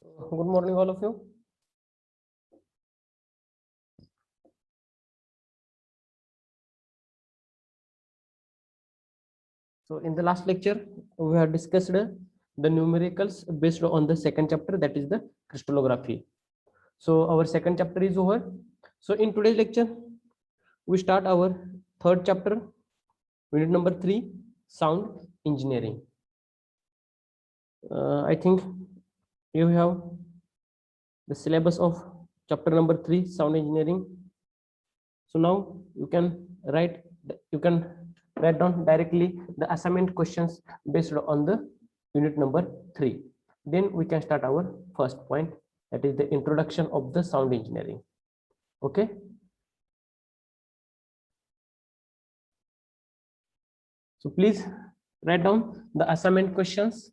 Good morning, all of you. So in the last lecture, we have discussed the numericals based on the second chapter, that is the crystallography. So our second chapter is over. So in today's lecture, we start our third chapter, unit number 3, sound engineering. I think you have the syllabus of chapter number 3, sound engineering. So now you can write down directly the assignment questions based on the unit number 3. Then we can start our first point, that is the introduction of the sound engineering. Okay. So please write down the assignment questions.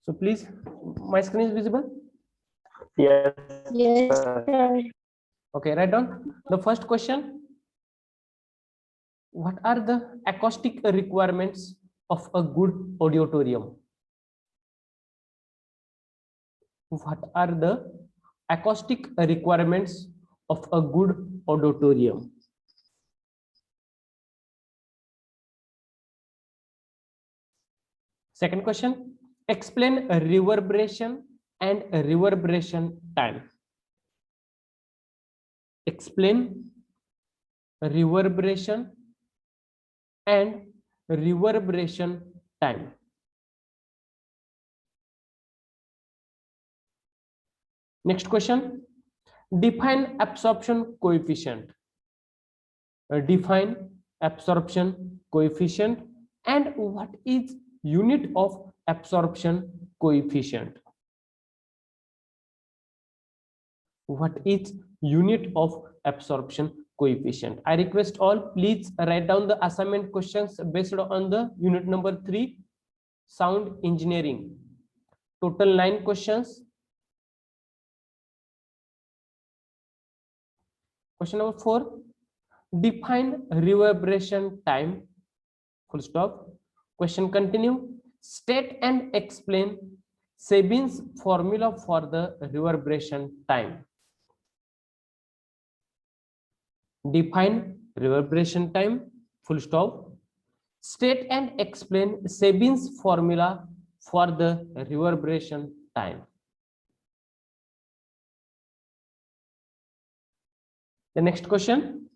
So please, my screen is visible? Yes. Yes, sir. Okay, write down the first question. What are the acoustic requirements of a good auditorium? What are the acoustic requirements of a good auditorium? Second question, explain reverberation and reverberation time. Explain reverberation and reverberation time. Next question, define absorption coefficient. Define absorption coefficient and what is unit of absorption coefficient? What is unit of absorption coefficient? I request all, please write down the assignment questions based on the unit number 3, sound engineering. Total 9 questions. Question number 4, define reverberation time, full stop. Question continue, state and explain Sabin's formula for the reverberation time. Define reverberation time, full stop. State and explain Sabin's formula for the reverberation time. The next question,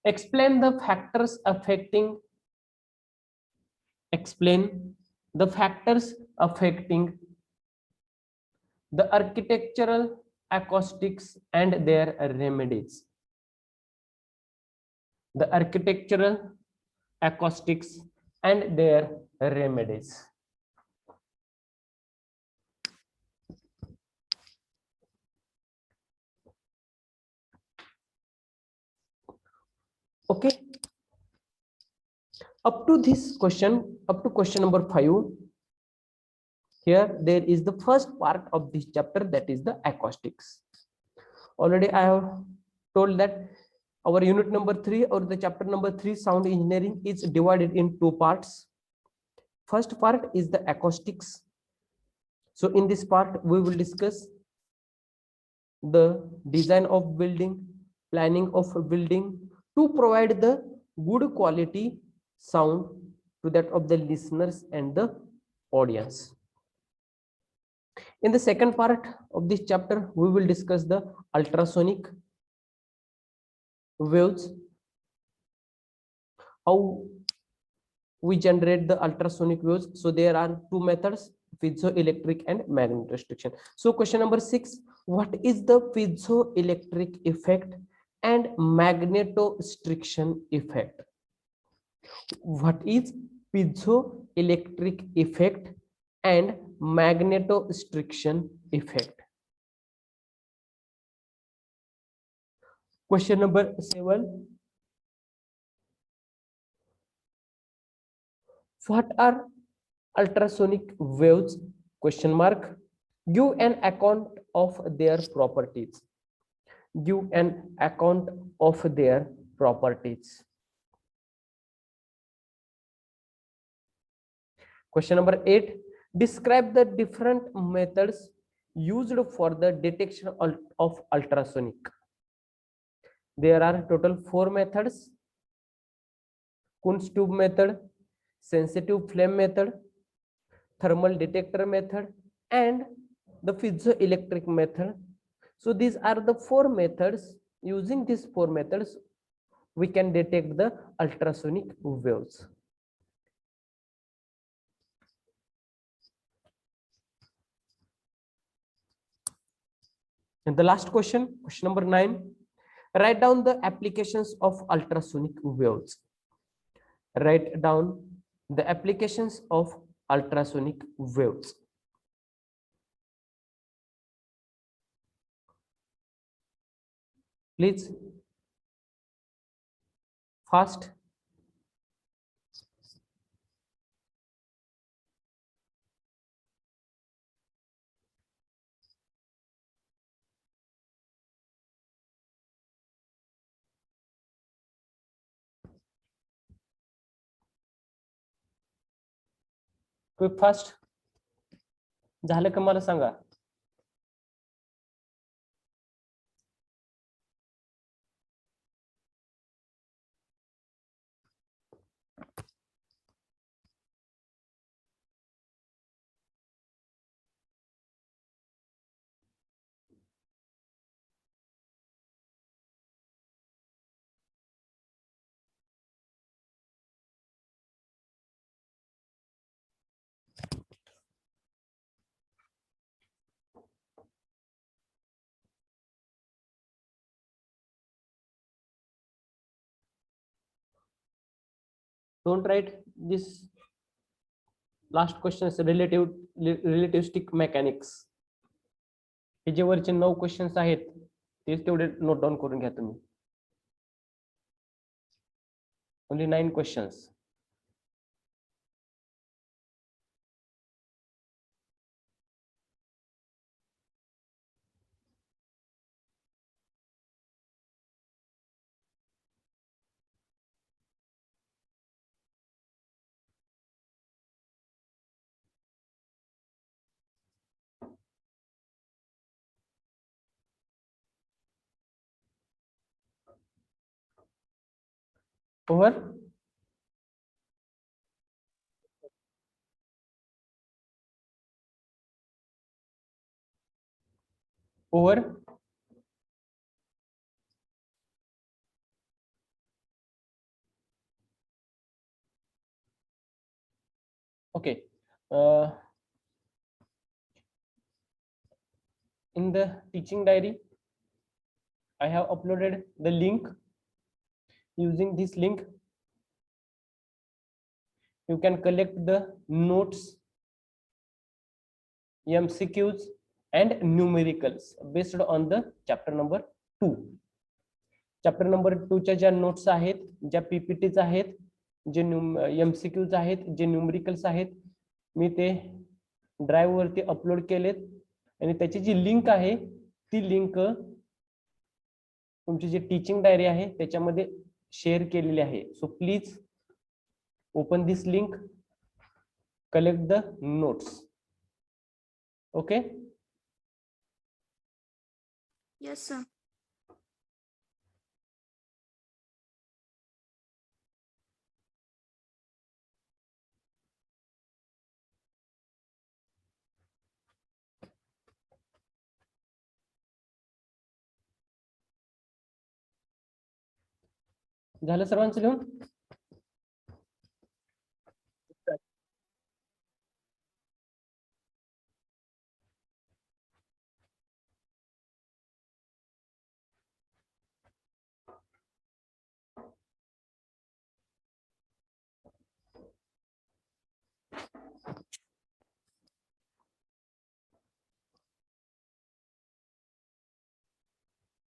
explain the factors affecting the architectural acoustics and their remedies. The architectural acoustics and their remedies. Okay. Up to question number 5, here there is the first part of this chapter, that is the acoustics. Already I have told that our unit number 3 or the chapter number 3, sound engineering, is divided in 2 parts. First part is the acoustics. So in this part we will discuss the design of building, planning of a building to provide the good quality sound to that of the listeners and the audience. In the second part of this chapter, we will discuss the ultrasonic waves, how we generate the ultrasonic waves. So there are 2 methods, piezoelectric and magnetostriction. So question number 6, what is the piezoelectric effect and magnetostriction effect? What is piezoelectric effect and magnetostriction effect? Question number 7, what are ultrasonic waves? Question mark. Give an account of their properties. give an account of their properties. Question number 8, describe the different methods used for the detection of ultrasonic. There are total 4 methods: Kunz tube method, sensitive flame method, thermal detector method, and the piezoelectric method. So these are the 4 methods. Using these 4 methods, we can detect the ultrasonic waves. And the last question, question number 9, write down the applications of ultrasonic waves. Write down the applications of ultrasonic waves. Please, fast. Quick, fast. झालं का मला सांगा. Don't write this last question is relativistic mechanics. हे जे वरचे 9 questions आहेत तेच तेवढे नोट डाउन करून घ्या तुम्ही. Only 9 questions. Over. Over. Okay. In the teaching diary, I have uploaded the link. Using this link, you can collect the notes, MCQs, and numericals based on the chapter number 2. Chapter number 2 च्या ज्या notes आहेत, ज्या PPTs आहेत, जे MCQs आहेत, जे numericals आहेत, मी ते ड्राइव्ह वरती अपलोड केलेत आणि त्याची जी लिंक आहे ती लिंक तुमची जी टीचिंग डायरी आहे त्याच्यामध्ये शेअर केलेली आहे. So please open this link, collect the notes. Okay. Yes, sir. झालं सर्वांचं लिहून?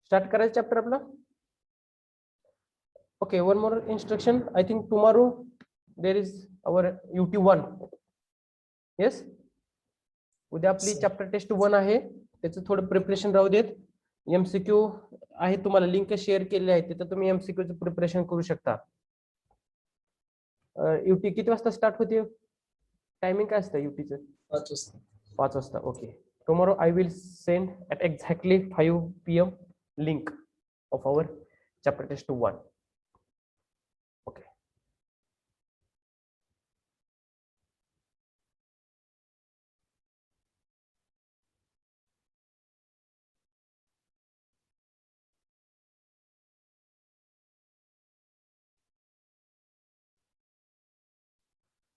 स्टार्ट करायचं चॅप्टर आपला. Okay, one more instruction. I think tomorrow there is our UT1. Yes. उद्या आपली चॅप्टर टेस्ट 1 आहे, त्याचं थोडं प्रिपरेशन राहू देत. MCQ आहे, तुम्हाला लिंक शेअर केली आहे, तिथं तुम्ही MCQ चं प्रिपरेशन करू शकता. युटी किती वाजता स्टार्ट होते? टायमिंग काय असतं युटीचं? 5 वाजता. Okay. Tomorrow I will send at exactly 5 PM link of our chapter test 1. Okay.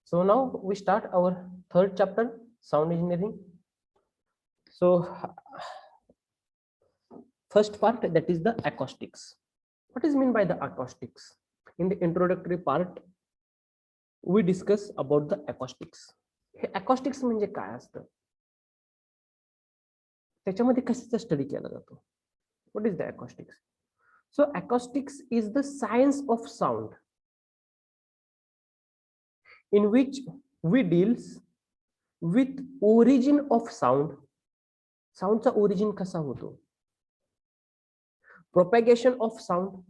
So now we start our third chapter, sound engineering. So first part, that is the acoustics. What is mean by the acoustics? In the introductory part we discuss about the acoustics. हे acoustics म्हणजे काय असतं, त्याच्यामध्ये कशाचा study केला जातो? What is the acoustics? So acoustics is the science of sound in which we deals with origin of sound. Soundचा origin कसा होतो? Propagation of sound,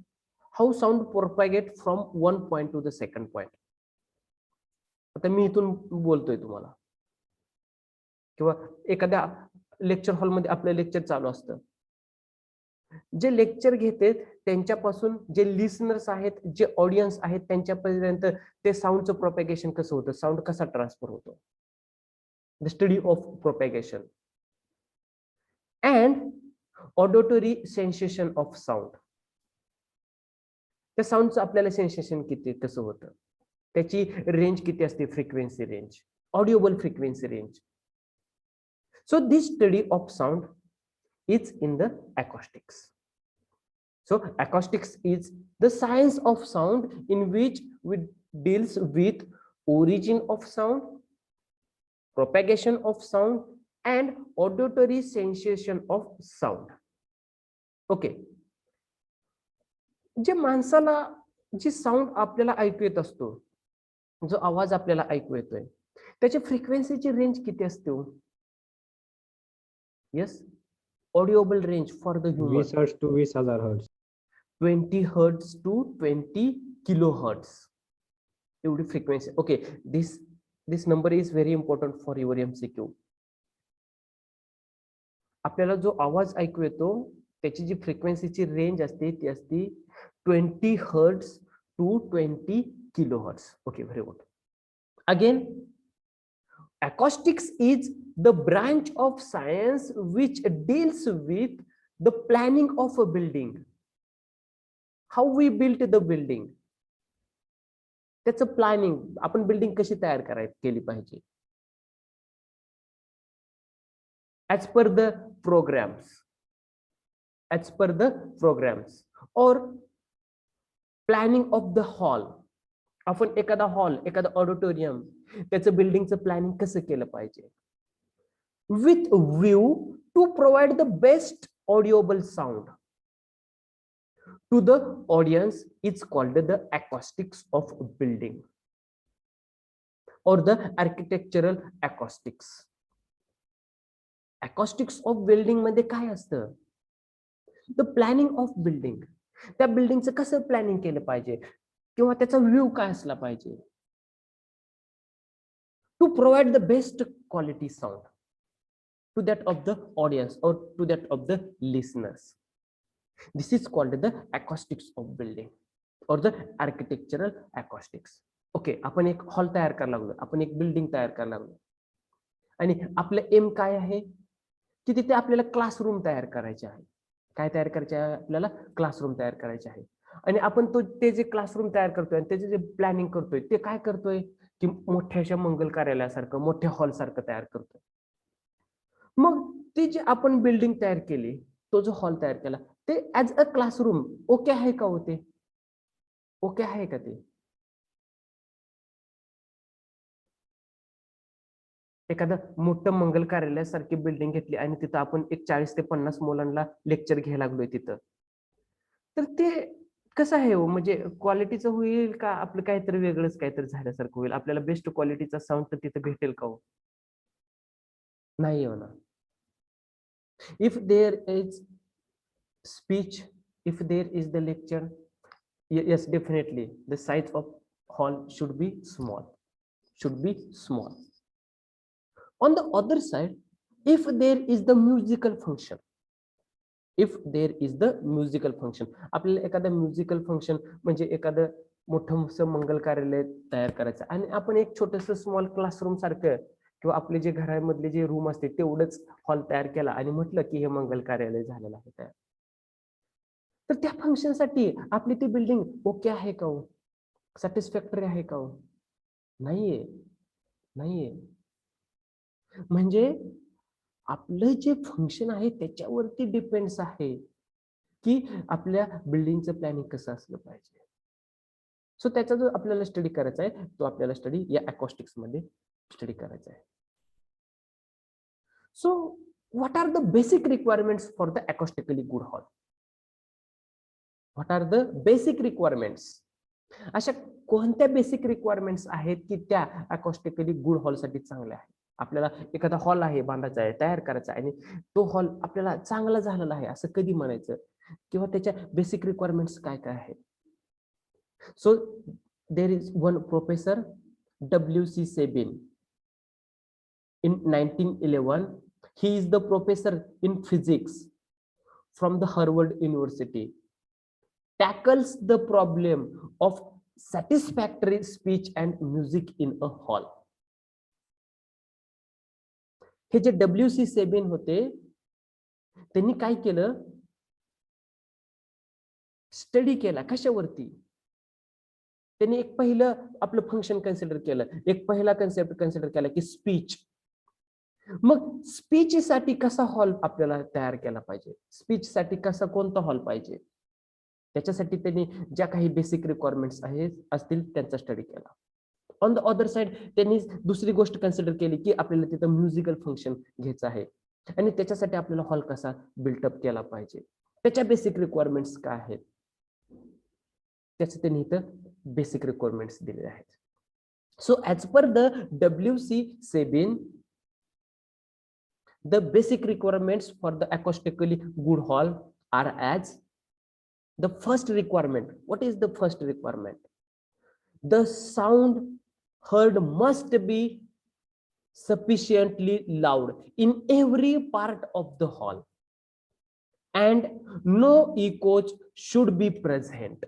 how sound propagate from one point to the second point. आता मी इथून बोलतोय तुम्हाला, किंवा एखाद्या lecture हॉलमध्ये आपलं लेक्चर चालू असतं, जे लेक्चर घेते त्यांच्यापासून जे लिसनर्स आहेत, जे ऑडियन्स आहेत, त्यांच्यापर्यंत ते साऊंडचं प्रोपॅगेशन कसं होतं, साऊंड कसा ट्रान्सफर होतो, the study of propagation and auditory sensation of sound. त्या साऊंडचं आपल्याला सेन्सेशन किती कसं होतं, त्याची रेंज किती असते, frequency range, audible frequency range. So this study of sound is in the acoustics. So acoustics is the science of sound in which we deals with origin of sound, propagation of sound and auditory sensation of sound. Okay. जे माणसाला जी sound आपल्याला ऐकू येत असतो, जो आवाज आपल्याला ऐकू येतोय, त्याची फ्रिक्वेन्सीची रेंज किती असते? Yes, audible range for the human. 20 hertz to 20,000 hertz. 20 hertz to 20 kilohertz. Every frequency. Okay, this number is very important for your MCQ. आपल्याला जो आवाज ऐकू येतो त्याची जी फ्रिक्वेन्सीची रेंज असते ती असते 20 hertz to 20 kilohertz. Okay, very good. Again, acoustics is the branch of science which deals with the planning of a building. How we built the building. त्याचं प्लॅनिंग, आपण बिल्डिंग कशी तयार केली पाहिजे, as per the programs or planning of the hall. आपण एखादा hall, एखादा auditorium, त्याचं बिल्डिंगचं प्लॅनिंग कसं केलं पाहिजे, with view to provide the best audible sound to the audience is called the acoustics of building or the architectural acoustics. Acoustics of building मध्ये काय असतं? The planning of building. त्या बिल्डिंगचं कसं प्लॅनिंग केलं पाहिजे किंवा त्याचा व्ह्यू काय असला पाहिजे, to provide the best quality sound to that of the audience or to that of the listeners. This is called the acoustics of building or the architectural acoustics. Okay, आपण एक hall तयार करायला लागलो, आपण एक बिल्डिंग तयार करायला लागलो आणि आपलं एम काय आहे की तिथे आपल्याला क्लासरूम तयार करायचे आहे. काय तयार करायचे आहे आपल्याला? क्लासरूम तयार करायचे आहे. आणि आपण ते जे क्लासरूम तयार करतोय आणि त्याचे जे प्लॅनिंग करतोय ते काय करतोय की मोठ्याशा मंगल कार्यालयासारखं, मोठ्या हॉल सारखं तयार करतोय. मग ती जी आपण बिल्डिंग तयार केली, तो जो हॉल तयार केला, ते ऍज अ क्लासरूम ओके आहे का? होते ओके आहे का? ते एखादं मोठं मंगल कार्यालयासारखी बिल्डिंग घेतली आणि तिथं आपण एक 40 ते 50 मुलांना लेक्चर घ्यायला लागलोय तिथं, तर ते कसं आहे हो, म्हणजे क्वालिटीचं होईल का आपलं काहीतरी वेगळंच काहीतरी झाल्यासारखं होईल? आपल्याला बेस्ट क्वालिटीचा साऊंड तर तिथं भेटेल का हो? नाही होणार. If there is speech, if there is the lecture, yes, definitely the size of hall should be small. On the other side, if there is the musical function, आपल्याला एखादा म्युझिकल फंक्शन म्हणजे एखादं मोठं मंगल कार्यालय तयार करायचं आणि आपण एक छोटस स्मॉल क्लासरूम सारखं किंवा आपले जे घरामधले जे रूम असते तेवढंच हॉल तयार केला आणि म्हटलं की हे मंगल कार्यालय झालेलं आहे तयार, तर त्या फंक्शनसाठी आपली ती बिल्डिंग ओके आहे का हो, सॅटिस्फॅक्टरी आहे का हो? नाहीये. म्हणजे आपलं जे फंक्शन आहे त्याच्यावरती डिपेंड्स आहे की आपल्या बिल्डिंगचं प्लॅनिंग कसं असलं पाहिजे. सो त्याचा जो आपल्याला स्टडी करायचा आहे तो आपल्याला स्टडी या अकॉस्टिक्स मध्ये स्टडी करायचा आहे. So what are the basic requirements for the acoustically good hall? What are the basic requirements? अशा कोणत्या बेसिक रिक्वायरमेंट्स आहेत की त्या अकॉस्टिकली गुड हॉल साठी चांगल्या आहेत? आपल्याला एखादा हॉल आहे बांधायचा आहे, तयार करायचा आहे आणि तो हॉल आपल्याला चांगला झालेला आहे असं कधी म्हणायचं, किंवा त्याच्या बेसिक रिक्वायरमेंट्स काय काय आहेत? So there is one professor W.C. Sabin in 1911. He is the professor in physics from the Harvard University. Tackles the problem of satisfactory speech and music in a hall. हे जे W.C. Sabin होते त्यांनी काय केलं, study केला कशावरती? त्यांनी एक पहिलं आपलं फंक्शन कन्सिडर केलं, एक पहिला कन्सेप्ट कन्सिडर केला की स्पीच. मग स्पीच साठी कसा हॉल आपल्याला तयार केला पाहिजे, स्पीच साठी कसा कोणता हॉल पाहिजे, त्याच्यासाठी त्यांनी ज्या काही बेसिक रिक्वायरमेंट्स आहेत असतील त्यांचा स्टडी केला. ऑन द अदर साइड त्यांनी दुसरी गोष्ट कन्सिडर केली की आपल्याला तिथं म्युझिकल फंक्शन घ्यायचं आहे आणि त्याच्यासाठी आपल्याला हॉल कसा बिल्टअप केला पाहिजे, त्याच्या बेसिक रिक्वायरमेंट्स काय आहेत, त्याचे त्यांनी इथं बेसिक रिक्वायरमेंट्स दिले आहेत. So as per the W.C. Sabin, the basic requirements for the acoustically good hall are as the first requirement. What is the first requirement? The sound heard must be sufficiently loud in every part of the hall and no echoes should be present.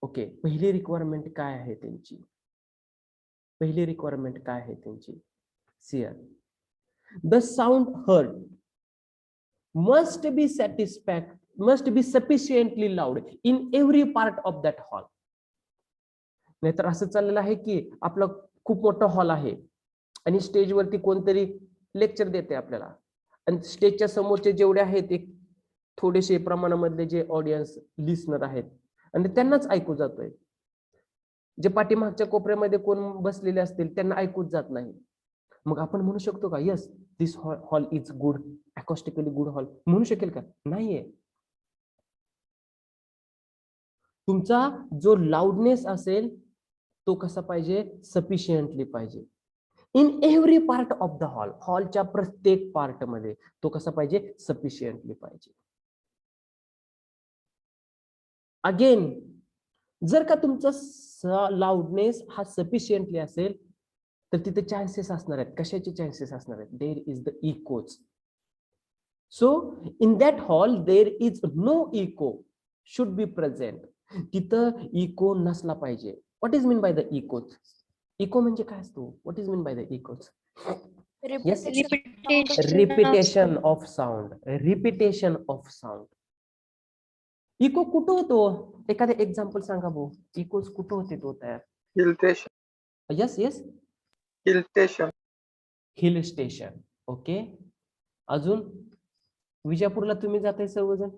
Okay, पहिली requirement काय आहे त्यांची? पहिली requirement काय आहे त्यांची? Here, the sound heard must be sufficiently loud in every part of that hall. नाहीतर असं चाललेलं आहे की आपला खूप मोठा हॉल आहे आणि स्टेजवरती कोणतरी लेक्चर देते आपल्याला आणि स्टेजच्या समोरचे जेवढे आहेत एक थोडेसे प्रमाणामधले जे ऑडियन्स लिसनर आहेत आणि त्यांनाच ऐकू जातोय, जे पाठीमागच्या कोपऱ्यामध्ये कोण बसलेले असतील त्यांना ऐकूच जात नाही. मग आपण म्हणू शकतो का yes this hall is good, acoustically good hall म्हणू शकेल का? नाहीये. तुमचा जो लाऊडनेस असेल तो कसा पाहिजे? सफिशियंटली पाहिजे in every part of the hall. हॉलच्या प्रत्येक पार्ट मध्ये तो कसा पाहिजे? सफिशियंटली पाहिजे. अगेन जर का तुमचा लाऊडनेस हा सफिशियंटली असेल तर तिथे चान्सेस असणार आहेत. कशाचे चान्सेस असणार आहेत? There is the echoes. So in that hall there is no echo should be present. तिथं इको नसला पाहिजे. What is mean by the echoes? Echo म्हणजे काय असतो? What is mean by the echoes? Yes, repetition of sound. Repetition of sound. Echo कुठं होतो? एखादं example सांगा भाऊ. इकोज कुठं होते तो तयार? Hill station. Yes yes, hill station. Hill station. Okay, अजून विजापूरला तुम्ही जाताय सर्वजण?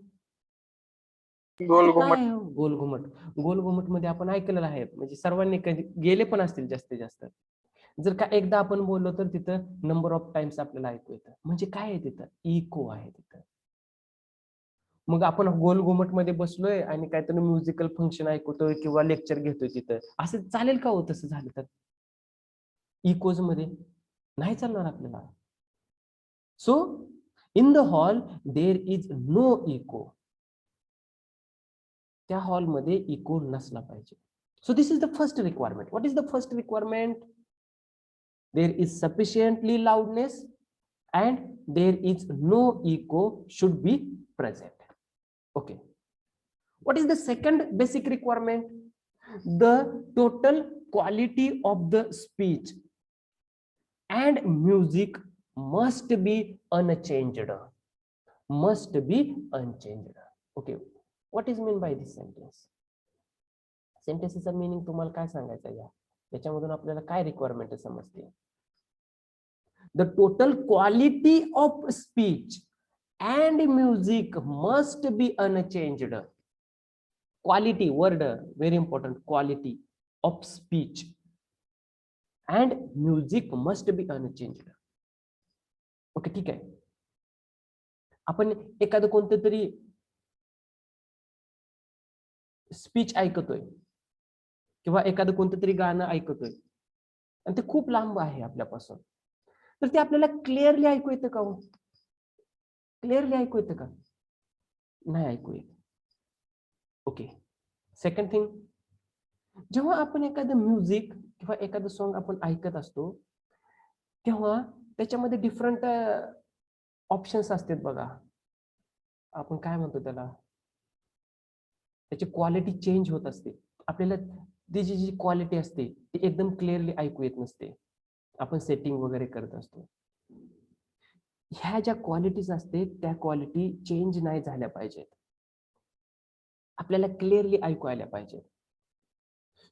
गोलघुमट. काय गोलघुमट? गोलघुमट मध्ये आपण ऐकलेलं आहे, म्हणजे सर्वांनी कधी गेले पण असतील जास्तीत जास्त. जर का एकदा आपण बोललो तर तिथं नंबर ऑफ टाइम्स आपल्याला ऐकू येतं. म्हणजे काय आहे तिथं? इको आहे तिथं. मग आपण गोलघुमट मध्ये बसलोय आणि काहीतरी म्युझिकल फंक्शन ऐकतोय किंवा लेक्चर घेतोय तिथं, असं चालेल का हो? तसं झालं तर इकोज मध्ये नाही चालणार आपल्याला. So in the hall there is no echo. त्या हॉल मध्ये इको नसला पाहिजे. So this is the first requirement. What is the first requirement? There is sufficiently loudness and there is no echo should be present. Okay. What is the second basic requirement? The total quality of the speech and music must be unchanged. Must be unchanged. Okay. What is mean by this sentence? सेंटेन्सचा meaning तुम्हाला काय सांगायचं आहे? याच्यामधून आपल्याला काय requirement समजते? The total quality of speech and music must be unchanged. Quality word very important. Quality of speech and music must be unchanged. Okay, ठीक आहे. आपण एखादं कोणतं तरी स्पीच ऐकतोय किंवा एखादं कोणतं तरी गाणं ऐकतोय आणि ते खूप लांब आहे आपल्यापासून, तर ते आपल्याला क्लिअरली ऐकू येतं का? हो, क्लिअरली ऐकू येतं का? नाही ऐकू येत. ओके. सेकंड थिंग, जेव्हा आपण एखादं म्युझिक किंवा एखादं सॉन्ग आपण ऐकत असतो तेव्हा त्याच्यामध्ये डिफरंट ऑप्शन्स असतात बघा. आपण काय म्हणतो त्याला, त्याची क्वालिटी चेंज होत असते. आपल्याला त्याची जी क्वालिटी असते ती एकदम क्लिअरली ऐकू येत नसते. आपण सेटिंग वगैरे करत असतो. ह्या ज्या क्वालिटीज असते त्या क्वालिटी चेंज नाही झाल्या पाहिजेत. आपल्याला क्लिअरली ऐकू आल्या पाहिजे.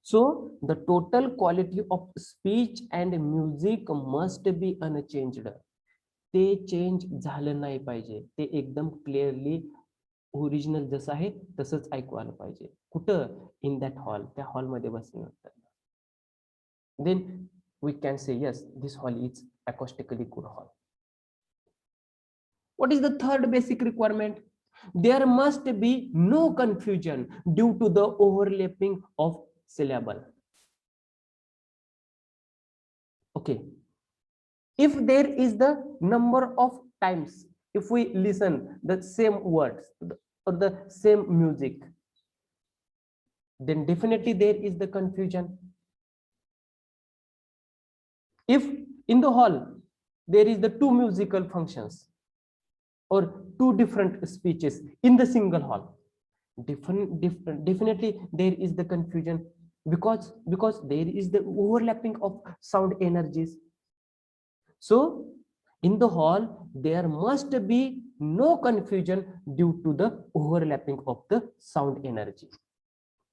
So the total quality of speech and music must be unchanged. ते चेंज झालं नाही पाहिजे. ते एकदम क्लिअरली ओरिजिनल जसं आहे तसंच ऐकू आलं पाहिजे. कुठं? In that hall. त्या हॉलमध्ये बसल्यानंतर. Then we can say yes this hall is acoustically good hall. What is the third basic requirement? There must be no confusion due to the overlapping of syllable. Okay. If there is the number of times, if we listen the same words or the same music, then definitely there is the confusion. If in the hall there is the two musical functions or two different speeches in the single hall, definitely there is the confusion because there is the overlapping of sound energies. So in the hall there must be no confusion due to the overlapping of the sound energy.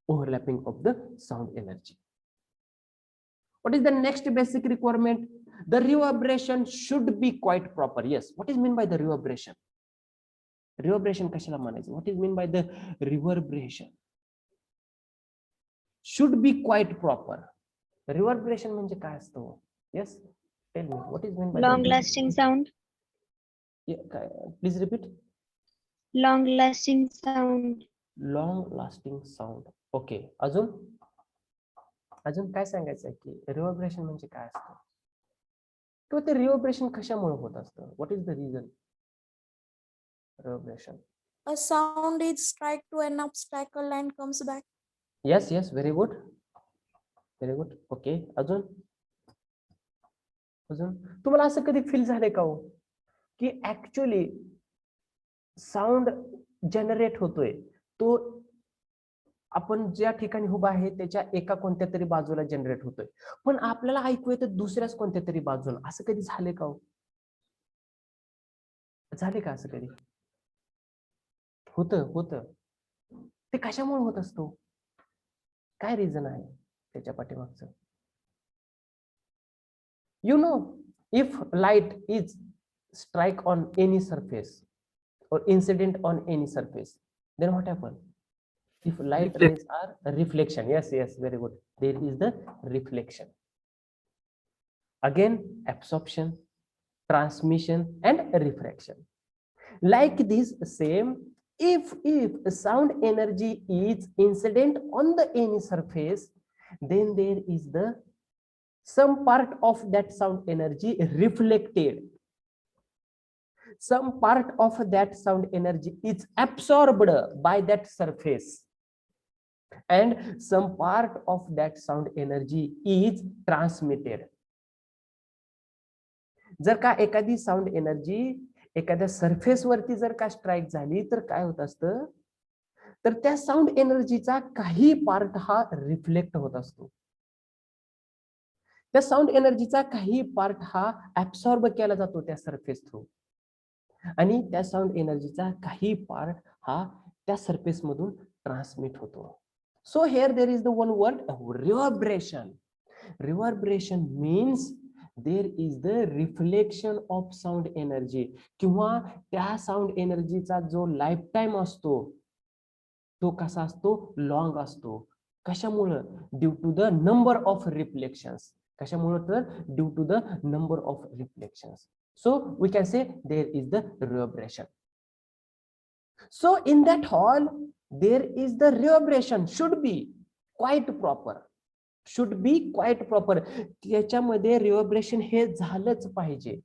Overlapping of the sound energy. What is the next basic requirement? The reverberation should be quite proper. Yes, what is mean by the reverberation? Reverberation कशाला म्हणायचं? What is mean by the reverberation? Should be quite proper. Reverberation म्हणजे काय असतं? Yes, tell me what is mean by Long lasting sound. Yeah, please repeat. Long lasting sound. Long lasting sound. Okay. अजून काय सांगायचं आहे की reverberation म्हणजे काय असतं किंवा ते रिव्हर्बरेशन कशामुळे होत असतं? What is the reason? Reverberation. A sound is strike to an obstacle and comes back. Yes, yes, very good. Very good. Okay. अजून तुम्हाला असं कधी फील झालंय का हो की ऍक्च्युअली साऊंड जनरेट होतोय तो आपण ज्या ठिकाणी उभा आहे त्याच्या एका कोणत्या तरी बाजूला जनरेट होतोय, पण आपल्याला ऐकू येतं दुसऱ्याच कोणत्या तरी बाजूला? असं कधी झाले का हो? झाले का असं कधी? होतं. ते कशामुळे होत असतो? काय रिझन आहे त्याच्या पाठीमागचं? You know, if light is strike on any surface or incident on any surface, then what happens? If light rays are reflection, yes, very good. There is the reflection. Again, absorption, transmission, and refraction. Like this, same. If sound energy is incident on the any surface, then there is the some part of that sound energy reflected some part of that sound energy is absorbed by that surface and some part of that sound energy is transmitted. जर का एखादी sound energy एखाद्या surface वरती जर का strike झाली तर काय होत असतं, तर त्या साऊंड एनर्जीचा काही पार्ट हा रिफ्लेक्ट होत असतो, त्या साऊंड एनर्जीचा काही पार्ट हा ऍब्सॉर्ब केला जातो त्या सरफेस थ्रू, आणि त्या साऊंड एनर्जीचा काही पार्ट हा त्या सरफेस मधून ट्रान्समिट होतो. So here there is the one word reverberation. Reverberation means there is the reflection of sound energy, किंवा त्या साऊंड एनर्जीचा जो लाईफ टाइम असतो तो कसा असतो, लॉंग असतो. कशामुळे? Due to the number of reflections. कशामुळे? तर due to the number of reflections. So we can say there is the reverberation. So in that hall there is the reverberation should be quite proper. Should be quite proper. त्याच्यामध्ये reverberation हे झालंच पाहिजे.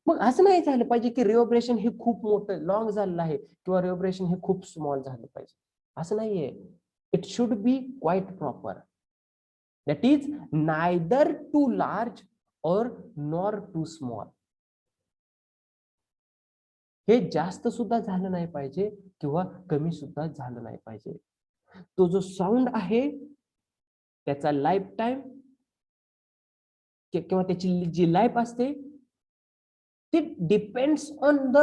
मग असं नाही झालं पाहिजे की रिव्हर्बरेशन हे खूप मोठं लॉंग झालेलं आहे किंवा रिव्हर्बरेशन हे खूप स्मॉल झालं पाहिजे, असं नाहीये. It should be quite proper. That is neither too large और नॉर टू स्मॉल. हे जास्त सुद्धा झालं नाही पाहिजे किंवा कमी सुद्धा झालं नाही पाहिजे. तो जो साऊंड आहे त्याचा लाईफ टाइम किंवा त्याची जी लाईफ असते ती डिपेंड्स ऑन द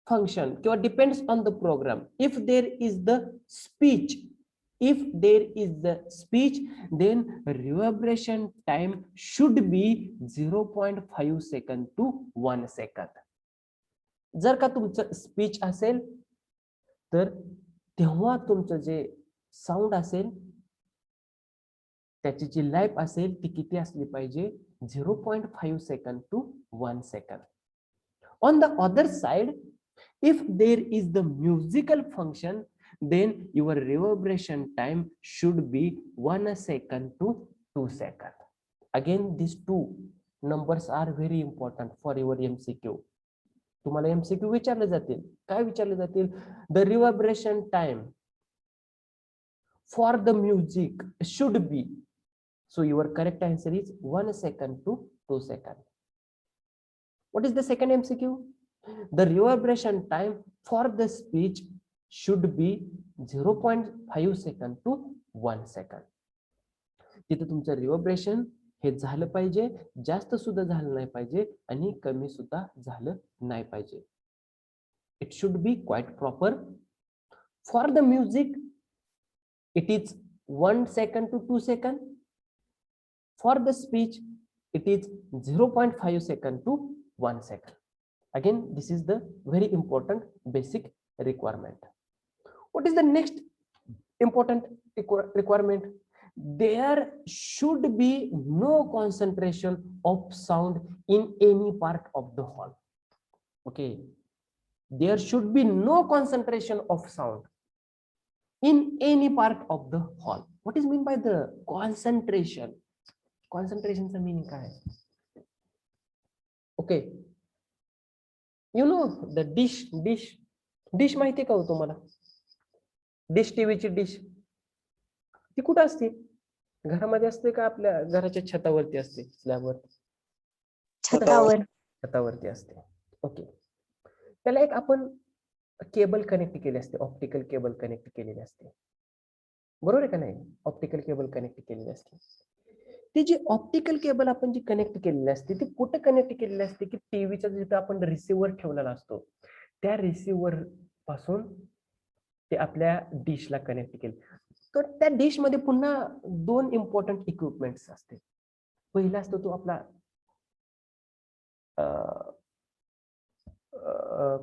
फंक्शन किंवा depends on the programme. If there is the speech, if there is the speech, then reverberation time should be 0.5 second to 1 second. जर का तुमचं स्पीच असेल तर तेव्हा तुमचं जे साऊंड असेल त्याची जी लाईफ असेल ती किती असली पाहिजे, 0.5 second to 1 second. On the other side, if there is the musical function, then your reverberation time should be 1 second to 2 seconds. Again, these two numbers are very important for your MCQ. तुम्हाला MCQ विचारले जातील. काय विचारले जातील? The reverberation time for the music should be. So your correct answer is 1 second to 2 seconds. What is the second MCQ? The reverberation time for the speech should be 0.5 second to 1 second. तिथे तुमचं reverberation हे झालं पाहिजे, जास्त सुद्धा झालं नाही पाहिजे आणि कमी सुद्धा झालं नाही पाहिजे. It should be quite proper. For the music it is 1 second to 2 seconds. For the speech it is 0.5 second to 1 second. Again, this is the very important basic requirement. What is the next important requirement? There should be no concentration of sound in any part of the hall. Okay, there should be no concentration of sound in any part of the hall. What is mean by the concentration? Concentration चा meaning काय? Okay, you know the dish माहिती का हो तुम्हाला? Dish, टीव्हीची dish ती कुठं असते? घरामध्ये असते का आपल्या घराच्या छतावरती असते? स्लॅबवर, छतावरती असते. ओके, त्याला एक आपण केबल कनेक्ट केली असते, ऑप्टिकल केबल कनेक्ट केलेली असते, बरोबर आहे का नाही? ऑप्टिकल केबल कनेक्ट केलेली असते. ती जी ऑप्टिकल केबल आपण जी कनेक्ट केलेली असते ती कुठे कनेक्ट केलेली असते की टीव्हीचा जिथं आपण रिसिव्हर ठेवलेला असतो त्या रिसिव्हर पासून ते आपल्या डिशला कनेक्ट केले. तर त्या डिश मध्ये पुन्हा 2 इम्पॉर्टंट इक्विपमेंट्स असते. पहिला असतो तो आपला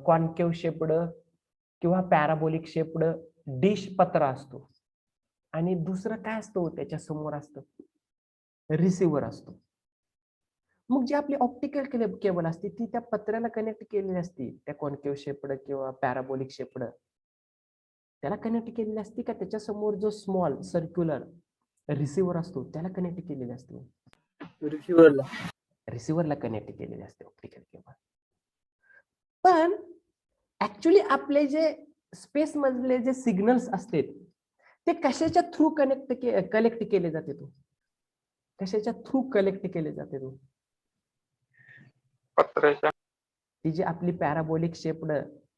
कॉन्केव्ह शेप्ड किंवा पॅराबोलिक शेप्ड डिश पत्रा असतो, आणि दुसरं काय असतो त्याच्या समोर असतं, रिसिव्हर असतो. मग जी आपली ऑप्टिकल केबल असते ती त्या पत्र्याला कनेक्ट केलेली असते, त्या कॉन्केव्ह शेप्ड किंवा पॅराबोलिक शेप्ड त्याला कनेक्ट केलेली असते का त्याच्या समोर जो स्मॉल सर्क्युलर रिसिव्हर असतो त्याला कनेक्ट केलेली असते? रिसिव्हरला कनेक्ट केलेले असते ऑप्टिकल केबल. पण ऍक्च्युली आपले जे स्पेस मधले जे सिग्नल्स असतात ते कशाच्या थ्रू कलेक्ट केले जाते तो कशाच्या थ्रू कलेक्ट केले जाते तो पत्र्याच्या. ती जी आपली पॅराबोलिक शेप्ड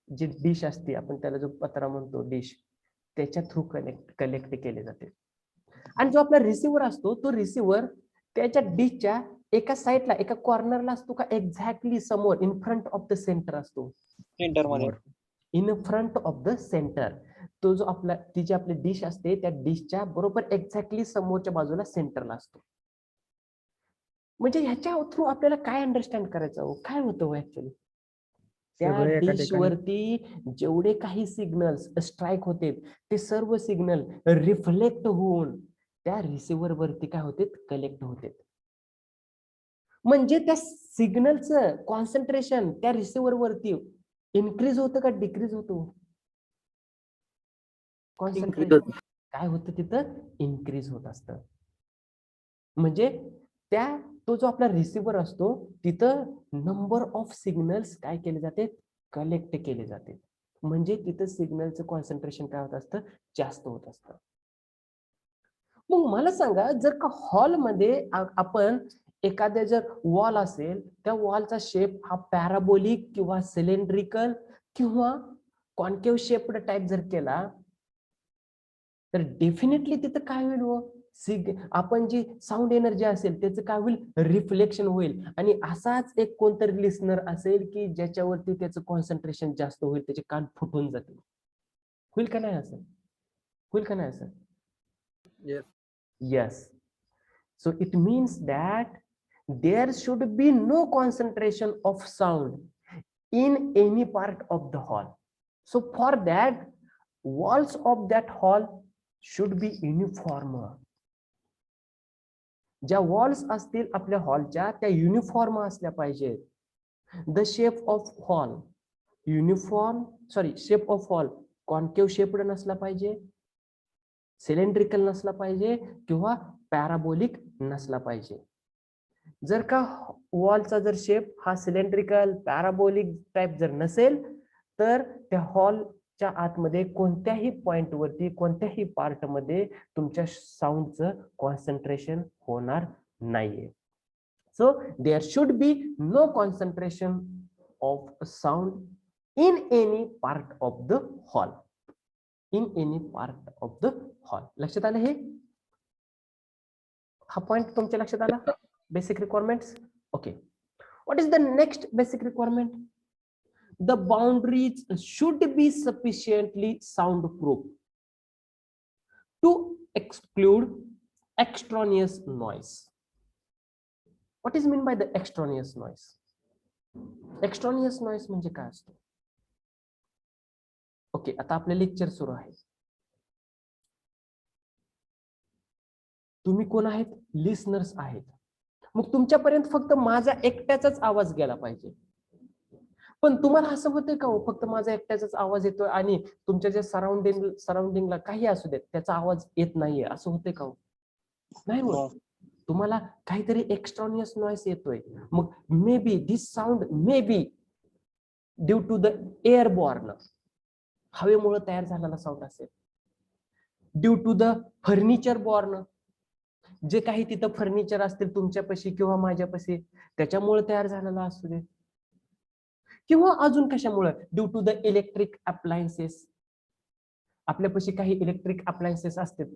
जी डिश असते, आपण त्याला जो पत्रा म्हणतो डिश, त्याच्या थ्रू कलेक्ट केले जाते. आणि जो आपला रिसिव्हर असतो तो रिसिव्हर त्याच्या डिशच्या एका साईडला एका कॉर्नरला असतो का एक्झॅक्टली समोर in front of the centre असतो. सेंटर मध्ये in front of the centre तो जो आपला ती जी आपली डिश असते त्या डिशच्या बरोबर एक्झॅक्टली समोरच्या बाजूला सेंटरला असतो. म्हणजे ह्याच्या थ्रू आपल्याला काय अंडरस्टँड करायचं, काय होतं ऍक्च्युली त्या डिश वरती जेवढे काही सिग्नल्स स्ट्राईक होते ते सर्व सिग्नल रिफ्लेक्ट होऊन त्या रिसिव्हर वरती काय होते, कलेक्ट होते. म्हणजे त्या सिग्नलचं कॉन्सन्ट्रेशन त्या रिसिव्हर वरती इन्क्रीज होतं का डिक्रीज होतो? कॉन्सन्ट्रेशन काय होतं तिथं, इन्क्रीज होत असतं. म्हणजे त्या तो जो आपला रिसिव्हर असतो तिथं नंबर ऑफ सिग्नल्स काय केले जाते, कलेक्ट केले जाते. म्हणजे तिथं सिग्नलचं कॉन्सन्ट्रेशन काय होत असतं, जास्त होत असतं. मग मला सांगा, जर का हॉलमध्ये आपण एखाद्या जर वॉल असेल त्या वॉलचा शेप हा पॅराबोलिक किंवा सिलेंड्रिकल किंवा कॉन्केव्ह शेप्ड टाइप जर केला तर डेफिनेटली तिथं काय होईल व आपण जी साऊंड एनर्जी असेल त्याचं काय होईल, रिफ्लेक्शन होईल. आणि असाच एक कोणतरी लिस्नर असेल की ज्याच्यावरती त्याचं कॉन्सन्ट्रेशन जास्त होईल, त्याचे कान फुटून जातील. होईल का नाही असं, होईल का नाही असं? Yes. Yes. So it means that there should be no concentration of sound in any part of the hall. So for that, walls of that hall should be uniform. ज्या वॉल्स असतील आपल्या हॉलच्या त्या युनिफॉर्म असल्या पाहिजेत. The shape of hall shape of hall concave shaped नसला पाहिजे, cylindrical नसला पाहिजे किंवा पॅराबोलिक नसला पाहिजे. जर का वॉलचा जर शेप हा सिलेंड्रिकल पॅराबोलिक टाइप जर नसेल तर त्या हॉलच्या आतमध्ये कोणत्याही पॉइंट वरती कोणत्याही पार्ट मध्ये तुमच्या साऊंडचं कॉन्सन्ट्रेशन होणार नाहीये. So there should be no concentration of sound in any part of the hall. In any part of the hall. लक्षात आलं हे? हा पॉइंट तुमच्या लक्षात आला? Basic requirements. Okay. What is the next basic requirement? The boundaries should be sufficiently soundproof to exclude extraneous noise. What is meant by the extraneous noise? Extraneous noise म्हणजे काय असतो? ओके, आता आपले लेक्चर सुरू आहे. तुम्ही कोण आहेत? लिसनर्स आहेत. मग तुमच्यापर्यंत फक्त माझा एकट्याचाच आवाज गेला पाहिजे. पण तुम्हाला असं होतंय का हो, फक्त माझा एकट्याचाच आवाज येतोय आणि तुमच्या जे सराउंडिंगला काही असू देत त्याचा आवाज येत नाहीये, असं होतंय का हो? नाही होत. तुम्हाला काहीतरी एक्स्ट्रानियस नॉइस येतोय. मग may be this sound may be due to the airborne, हवेमुळे तयार झालेला साऊंड असेल. Due to the furniture borne, जे काही तिथं फर्निचर असतील तुमच्यापाशी किंवा माझ्यापाशी त्याच्यामुळे तयार झालेला असू दे. किंवा अजून कशामुळे, due to the electric appliances. आपल्यापाशी काही इलेक्ट्रिक अप्लायन्सेस असतात,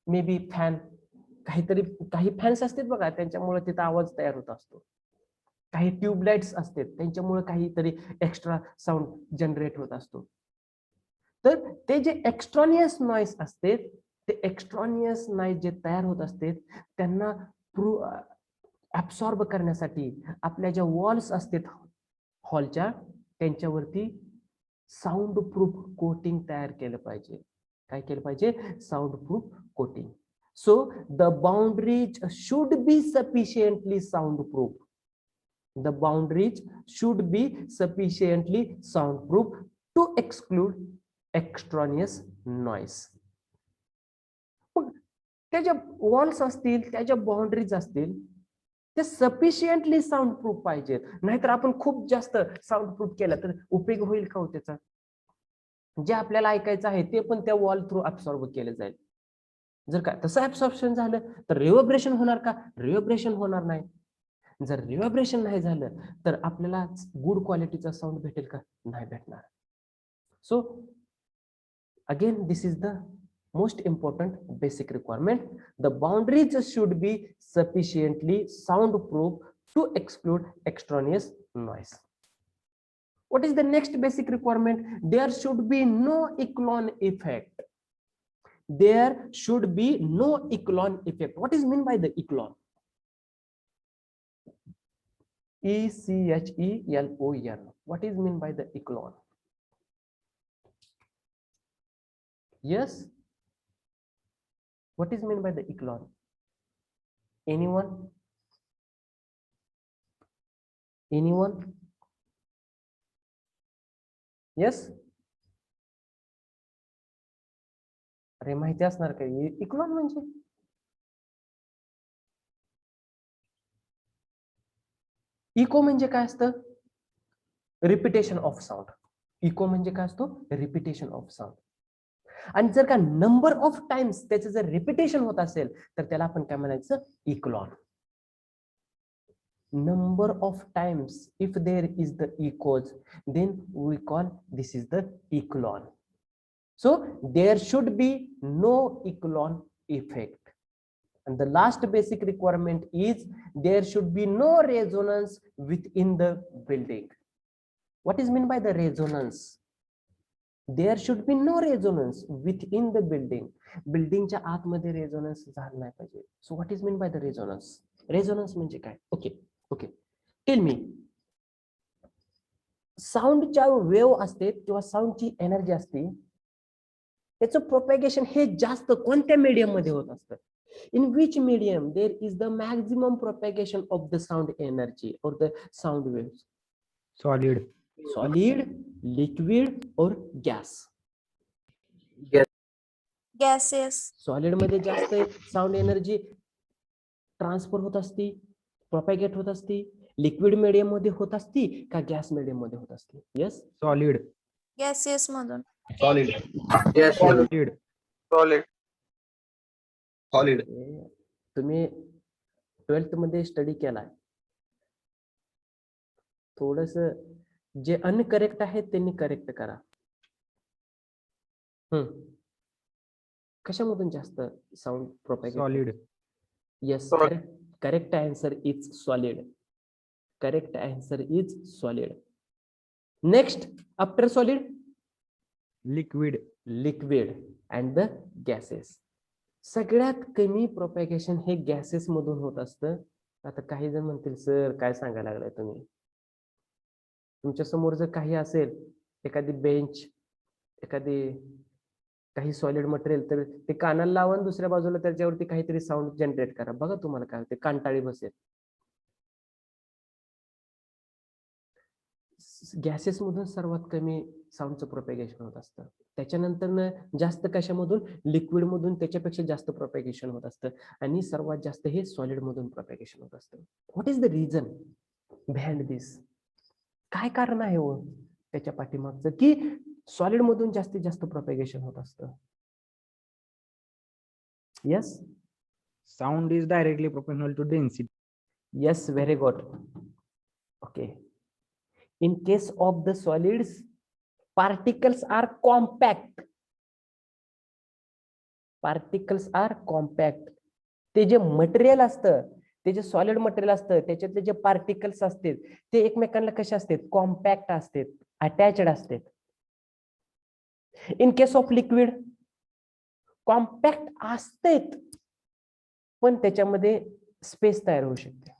मे बी फॅन, काही फॅन्स असतात बघा, त्यांच्यामुळे तिथं आवाज तयार होत असतो. काही ट्यूबलाइट्स असतात, त्यांच्यामुळे काहीतरी एक्स्ट्रा साऊंड जनरेट होत असतो. तर ते जे एक्स्ट्रॉनियस नॉइस असते, ते एक्स्ट्रॉनियस नॉइस जे तयार होत असते त्यांना ऍब्सॉर्ब करण्यासाठी आपल्या ज्या वॉल्स असतात हॉलच्या त्यांच्यावरती साऊंड प्रूफ कोटिंग तयार केलं पाहिजे. काय केलं पाहिजे? Soundproof coating. So the boundaries should be sufficiently soundproof. The boundaries should be sufficiently soundproof to exclude extraneous noise. मग त्याच्या वॉल्स असतील, त्याच्या बाउंड्रीज असतील, ते सफिशियंटली साऊंड प्रूफ पाहिजेत. नाहीतर आपण खूप जास्त साऊंड प्रूफ केलं तर उपयोग होईल का हो त्याचा? जे आपल्याला ऐकायचं आहे ते पण त्या वॉल थ्रू ऍब्सॉर्ब केलं जाईल. जर का तसं ऍब्सॉर्प्शन झालं तर रिव्हायब्रेशन होणार का? रिव्हायब्रेशन होणार नाही. जर रिव्हायब्रेशन नाही झालं तर आपल्याला गुड क्वालिटीचा साऊंड भेटेल का? नाही भेटणार. So again this is the most important basic requirement. The boundaries should be sufficiently soundproof to exclude extraneous noise. What is the next basic requirement? There should be no echelon effect. There should be no echelon effect. What is mean by the echelon? E-C-H-E-L-O-N. What is mean by the echelon? Yes. What is meant by the echelon? Anyone? Anyone? Yes? अरे माहिती असणार का? इक्लॉन म्हणजे eco म्हणजे काय असतं? Repetition of sound. Eco म्हणजे काय असतो? Repetition of sound. आणि जर का नंबर ऑफ टाइम्स त्याचं जर रिपिटेशन होत असेल तर त्याला आपण काय म्हणायचं? इक्लॉन. Number of times if there is the echoes, then we call this is the echelon. So there should be no echelon effect. And the last basic requirement is there should be no resonance within the building. What is meant by the resonance? There should be no resonance within the building. Building च्या आतमध्ये resonance झाला नाही पाहिजे. So what is meant by the resonance? Resonance म्हणजे काय? Okay. Tell me. साऊंडच्या wave असते किंवा साऊंडची energy असते, त्याचं प्रोपॅगेशन हे जास्त कोणत्या मीडियम मध्ये होत असतं? In which medium there is the maximum propagation of the sound energy or the sound waves? Solid. Solid, liquid or gas? Gases. Solid मध्ये जास्त साऊंड एनर्जी ट्रान्सफर होत असती, प्रोपॅगेट होत असती, लिक्विड मीडियम मध्ये होत असती का गॅस मीडियम मध्ये होत असती? येस. Solid. Gases मधून. Solid. Yes. Solid. Solid. Solid. तुम्ही 12th मध्ये स्टडी केलाय, थोडस जे अनकरेक्ट आहे त्यांनी करेक्ट करा. कशामधून जास्त sound propagate? Solid. Yes, correct answer is solid. Correct answer is solid. Next after solid? Liquid. Liquid and the gases. सगळ्यात कमी प्रोपॅगेशन हे गॅसेस मधून होत असतं. आता काही जण म्हणतील सर काय सांगायला लागलाय तुम्ही? तुमच्या समोर जर काही असेल, एखादी बेंच, काही सॉलिड मटेरियल, तर ते कानाला लावून दुसऱ्या बाजूला त्याच्यावरती काहीतरी साऊंड जनरेट करा, बघा तुम्हाला काय होते, कानटाळी बसेल. गॅसेस मधून सर्वात कमी साऊंडचं प्रोपॅगेशन होत असतं. त्याच्यानंतर जास्त कशामधून? लिक्विड मधून त्याच्यापेक्षा जास्त प्रोपॅगेशन होत असतं आणि सर्वात जास्त हे सॉलिड मधून प्रोपॅगेशन होत असतं. What is the reason behind this? काय कारण आहे हो त्याच्या पाठीमागचं की सॉलिड मधून जास्तीत जास्त प्रोपॅगेशन होत असतं? Yes. Sound is directly proportional to density. Yes, very good. Okay. In case of the solids, particles are compact. Particles are compact. ते जे मटेरियल असतं, ते जे सॉलिड मटेरियल असतं, त्याच्यातले जे पार्टिकल्स असतात ते एकमेकांना कसे असतात? कॉम्पॅक्ट असतात, अटॅच्ड असतात. In case of liquid, compact असतात पण त्याच्यामध्ये स्पेस तयार होऊ शकते.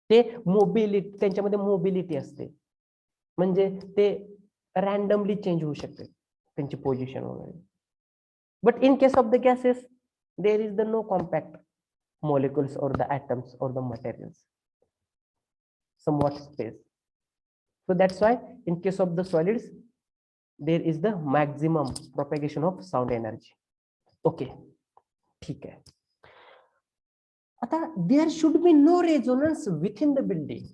ते मोबिलिटी, त्यांच्यामध्ये मोबिलिटी असते, म्हणजे ते रॅन्डमली चेंज होऊ शकते त्यांची पोझिशन वगैरे. But in case of the gases there is the no compact molecules or the atoms or the materials, somewhat space. So that's why in case of the solids there is the maximum propagation of sound energy. Okay, ठीक है. आता there should be no resonance within the building.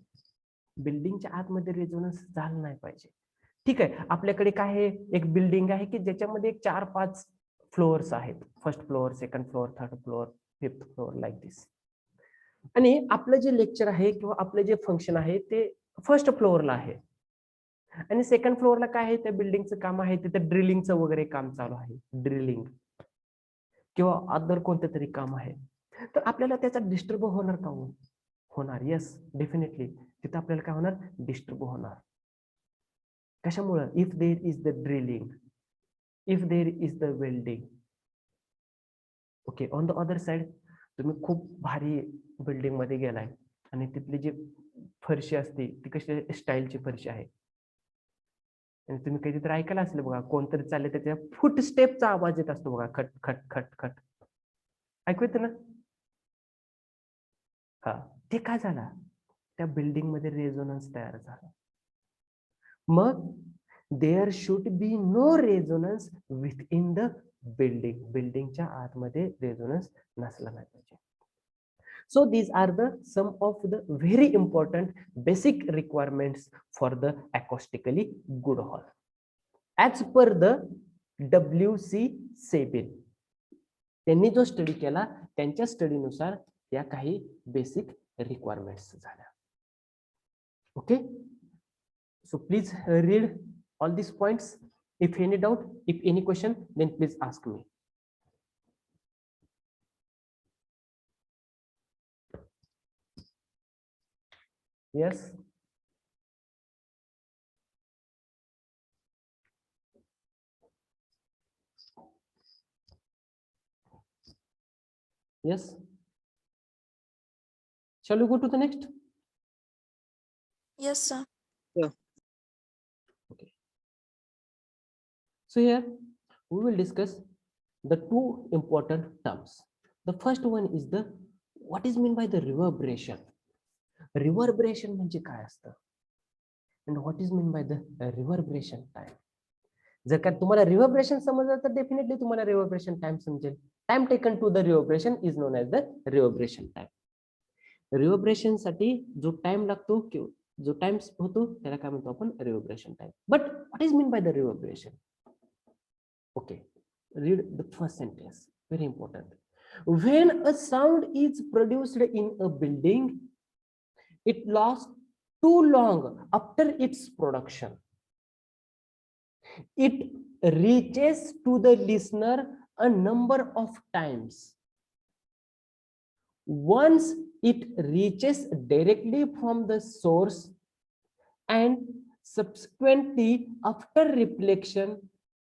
बिल्डिंगच्या आतमध्ये resonance झालं नाही पाहिजे. ठीक आहे, आपल्याकडे काय आहे, एक बिल्डिंग आहे की ज्याच्यामध्ये 4-5 फ्लोअर्स आहेत. First floor, second floor, third floor, fifth floor, like this. आणि आपलं जे लेक्चर आहे किंवा आपलं जे फंक्शन आहे ते फर्स्ट फ्लोअरला आहे आणि सेकंड फ्लोअरला काय आहे, त्या बिल्डिंगचं काम आहे, तिथे ड्रिलिंगचं वगैरे काम चालू आहे, ड्रिलिंग किंवा अदर कोणतं तरी काम आहे. तर आपल्याला त्याचा डिस्टर्ब होणार का? होणार. येस, डेफिनेटली तिथं आपल्याला काय होणार, डिस्टर्ब होणार. कशामुळे? If there is the drilling, if there is the welding. Okay, on the other side तुम्ही खूप भारी बिल्डिंग मध्ये गेलाय आणि तिथली जी फरशी असते ती कशी स्टाईलची फरशी आहे आणि तुम्ही कधीतरी ऐकायला असेल बघा, कोणतरी चालले त्याच्या फुट स्टेपचा आवाज येत असतो बघा, खट खट खट खट, ऐकू येतं ना? हा, ते काय झाला, त्या बिल्डिंग मध्ये रेझोनन्स तयार झाला. मग there should be no resonance within the building. बिल्डिंगच्या आतमध्ये रेझोनन्स नसला नाही पाहिजे. So these are the some of the very important basic requirements for the acoustically good hall as per the WC Sabin. त्यांनी जो study केला त्यांच्या स्टडीनुसार या काही बेसिक रिक्वायरमेंट्स झाल्या. Okay, so please read all these points. If any doubt, if any question, then please ask me. Yes. Yes. Shall we go to the next? Yes, sir. Okay. So here we will discuss the two important terms. The first one is the what is meant by the reverberation. Reverberation म्हणजे काय असतं and what is meant by the reverberation time. जर का तुम्हाला reverberation समजलं तर definitely तुम्हाला reverberation time समजेल. Time taken to the reverberation is known as the reverberation time. Reverberation साठी जो टाइम लागतो किंवा जो टाइम होतो त्याला काय म्हणतो आपण, reverberation time. But what is meant by the reverberation? Okay, read the first sentence, very important. When a sound is produced in a building, it lasts too long after its production. It reaches to the listener a number of times. Once it reaches directly from the source and subsequently after reflection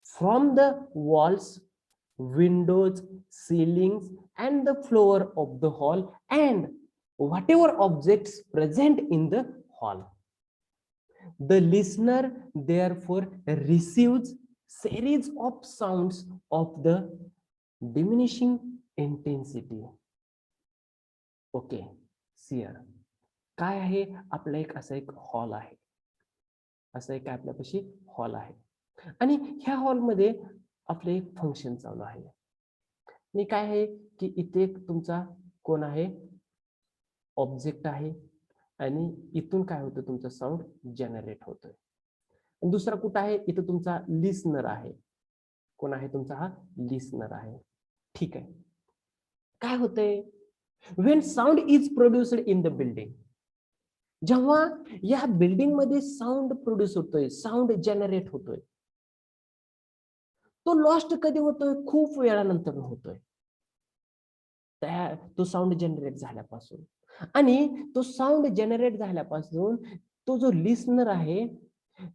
from the walls, windows, ceilings, and the floor of the hall and whatever objects present in the hall. The listener therefore receives series of sounds of the diminishing intensity. Okay, here काय आहे, आपला एक असा एक hall आहे, असं एक आपल्यापाशी हॉल आहे आणि ह्या हॉलमध्ये आपले एक फंक्शन चालू आहे. आणि काय आहे की इथे एक तुमचा कोण आहे, ऑब्जेक्ट आहे आणि इथून काय होतं, तुमचा साऊंड जनरेट होतोय. दुसरा कुठं आहे, इथं तुमचा लिसनर आहे. कोण आहे, तुमचा हा लिसनर आहे. ठीक आहे, काय होतंय, when sound is produced in the building, जेव्हा या बिल्डिंग मध्ये साऊंड प्रोड्यूस होतोय, साऊंड जनरेट होतोय, तो लॉस्ट कधी होतोय, खूप वेळानंतर होतोय. तो साऊंड जनरेट झाल्यापासून आणि तो साऊंड जनरेट झाल्यापासून तो जो लिसनर आहे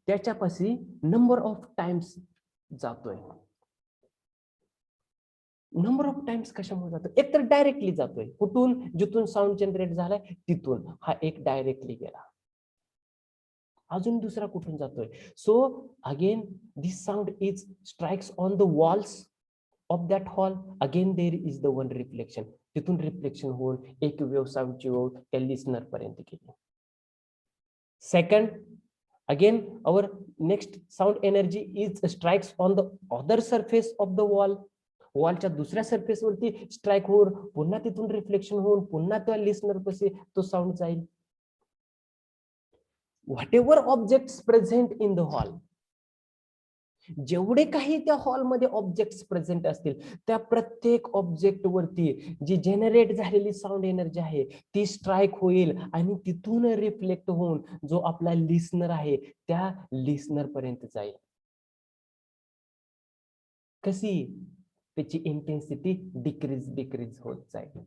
त्याच्यापाशी नंबर ऑफ टाइम्स जातोय. नंबर ऑफ टाइम्स कशामुळे जातो, एक तर डायरेक्टली जातोय, कुठून, जिथून साऊंड जनरेट झालाय तिथून हा एक डायरेक्टली गेला. अजून दुसरा कुठून जातोय, so again this sound is strikes on the walls of that hall, again there is the one reflection, तिथून रिफ्लेक्शन होऊन एक वेव्ह साऊंडची वेव्ह त्या लिसनर पर्यंत गेली. Second, again our next sound energy is strikes on the other surface of the wall वॉलच्या दुसऱ्या surface वरती strike होऊन पुन्हा तिथून रिफ्लेक्शन होऊन पुन्हा त्या लिस्नर पाशी तो साऊंड जाईल. What ever objects present in the hall, जेवढे काही त्या हॉलमध्ये ऑब्जेक्ट्स प्रेझेंट असतील त्या प्रत्येक ऑब्जेक्ट वरती जी जनरेट झालेली साऊंड एनर्जी आहे ती स्ट्राईक होईल आणि तिथून रिफ्लेक्ट होऊन जो आपला लिस्नर आहे त्या लिस्नर पर्यंत जाईल. कशी? त्याची इंटेन्सिटी डिक्रीज होत जाईल.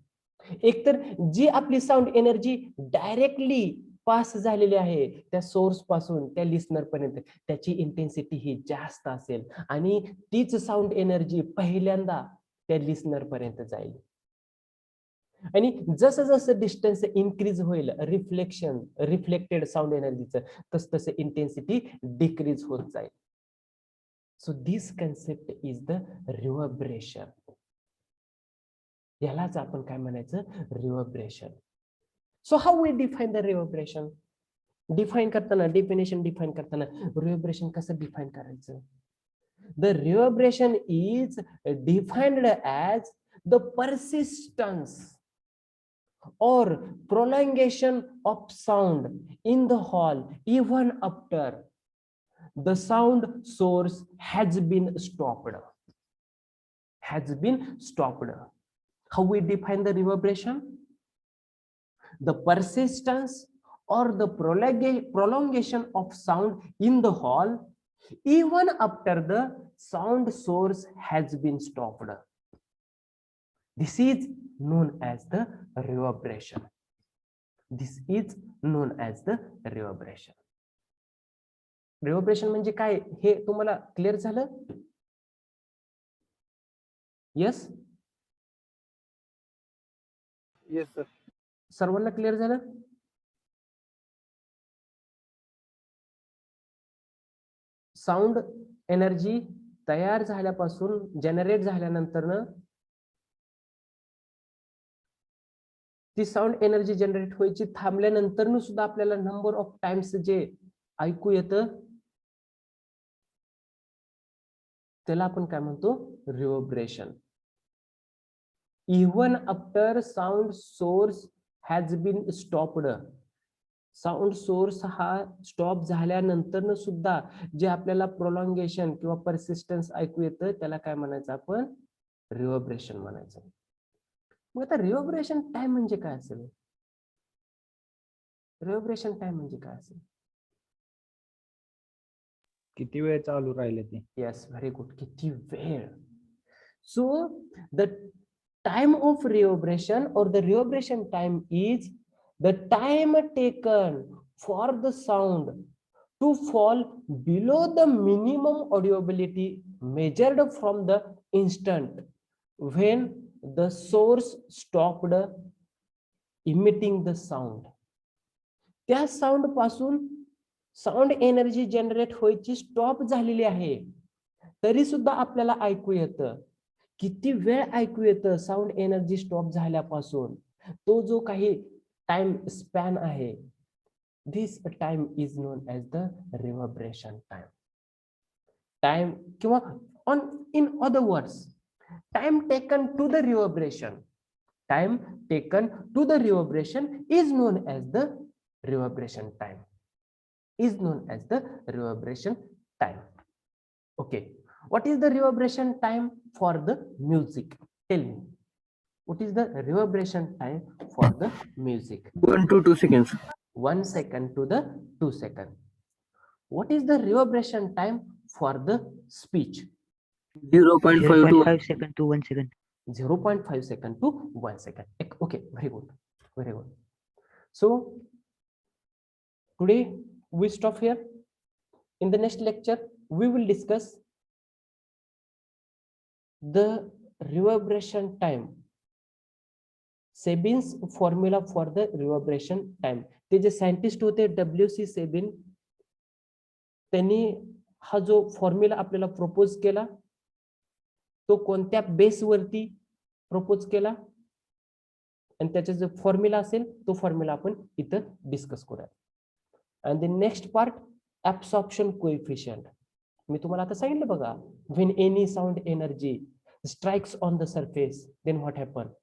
एकतर जी आपली साऊंड एनर्जी डायरेक्टली पास झालेली आहे त्या सोर्स पासून त्या लिस्नर पर्यंत त्याची इंटेन्सिटी ही जास्त असेल आणि तीच साऊंड एनर्जी पहिल्यांदा त्या लिस्नर पर्यंत जाईल. आणि जसं जसं डिस्टन्स इन्क्रीज होईल रिफ्लेक्टेड साऊंड एनर्जीचं तस तसं इंटेन्सिटी डिक्रीज होत जाईल. So this concept is the reverberation. यालाच आपण काय म्हणायचं? Reverberation. So how we define the reverberation? Define करताना रिव्हर्बरेशन कसं डिफाईन करायचं? The reverberation is defined as the persistence or prolongation of sound in the hall even after the sound source has been stopped. How we define the reverberation? The persistence or the prolongation of sound in the hall even after the sound source has been stopped. This is known as the reverberation. Reverberation म्हणजे काय हे तुम्हाला clear झालं? Yes, Yes, sir. सर्वांना clear झालं? Sound energy तयार झाल्यापासून generate झाल्यानंतर ती साऊंड एनर्जी जनरेट व्हायची थांबल्यानंतर सुद्धा आपल्याला नंबर ऑफ टाइम्स जे ऐकू येतं त्याला आपण काय म्हणतो? Reverberation. Even after sound source has been stopped. Sound source हा स्टॉप झाल्यानंतर सुद्धा जे आपल्याला प्रोलॉंगेशन किंवा परसिस्टन्स ऐकू येतं त्याला काय म्हणायचं? आपण रिव्हर्बरेशन म्हणायचं. मग आता रिव्हर्बरेशन टाइम म्हणजे काय असेल? रिव्हर्बरेशन टाइम म्हणजे काय असेल? किती वेळ चालू राहिले ते? Yes, very good. किती वेळ? So the time of reverberation or the reverberation time is the time taken for the sound to fall below the minimum audibility measured from the instant when the source stopped emitting the sound. त्या sound पासून sound energy generate व्हायची stop झालेली आहे तरी सुद्धा आपल्याला ऐकू येतं. किती वेळ ऐकू येतं साऊंड एनर्जी स्टॉप झाल्यापासून? तो जो काही टाइम स्पॅन आहे, this time is known as the reverberation time. किंवा on in other words, time taken to the reverberation is known as the reverberation time. Okay, what is the reverberation time for the music? Tell me, what is the reverberation time for the music? 1 to 2 seconds. 1 second to the 2 second. What is the reverberation time for the speech? 0.5 to 0.5 second to 1 second. 0.5 second to 1 second. Okay, very good. So today we stop here. In the next lecture we will discuss the reverberation time, Sabin's formula for the reverberation time. ते जे scientist होते WC Sabin, त्यांनी हा जो formula आपल्याला propose केला तो कोणत्या बेसवरती प्रपोज केला आणि त्याचा जो फॉर्म्युला असेल तो फॉर्म्युला आपण इथं डिस्कस करूया. And the next part, absorption coefficient. मी तुम्हाला आता सांगितलं बघा, when any sound energy strikes on the surface, then what happens?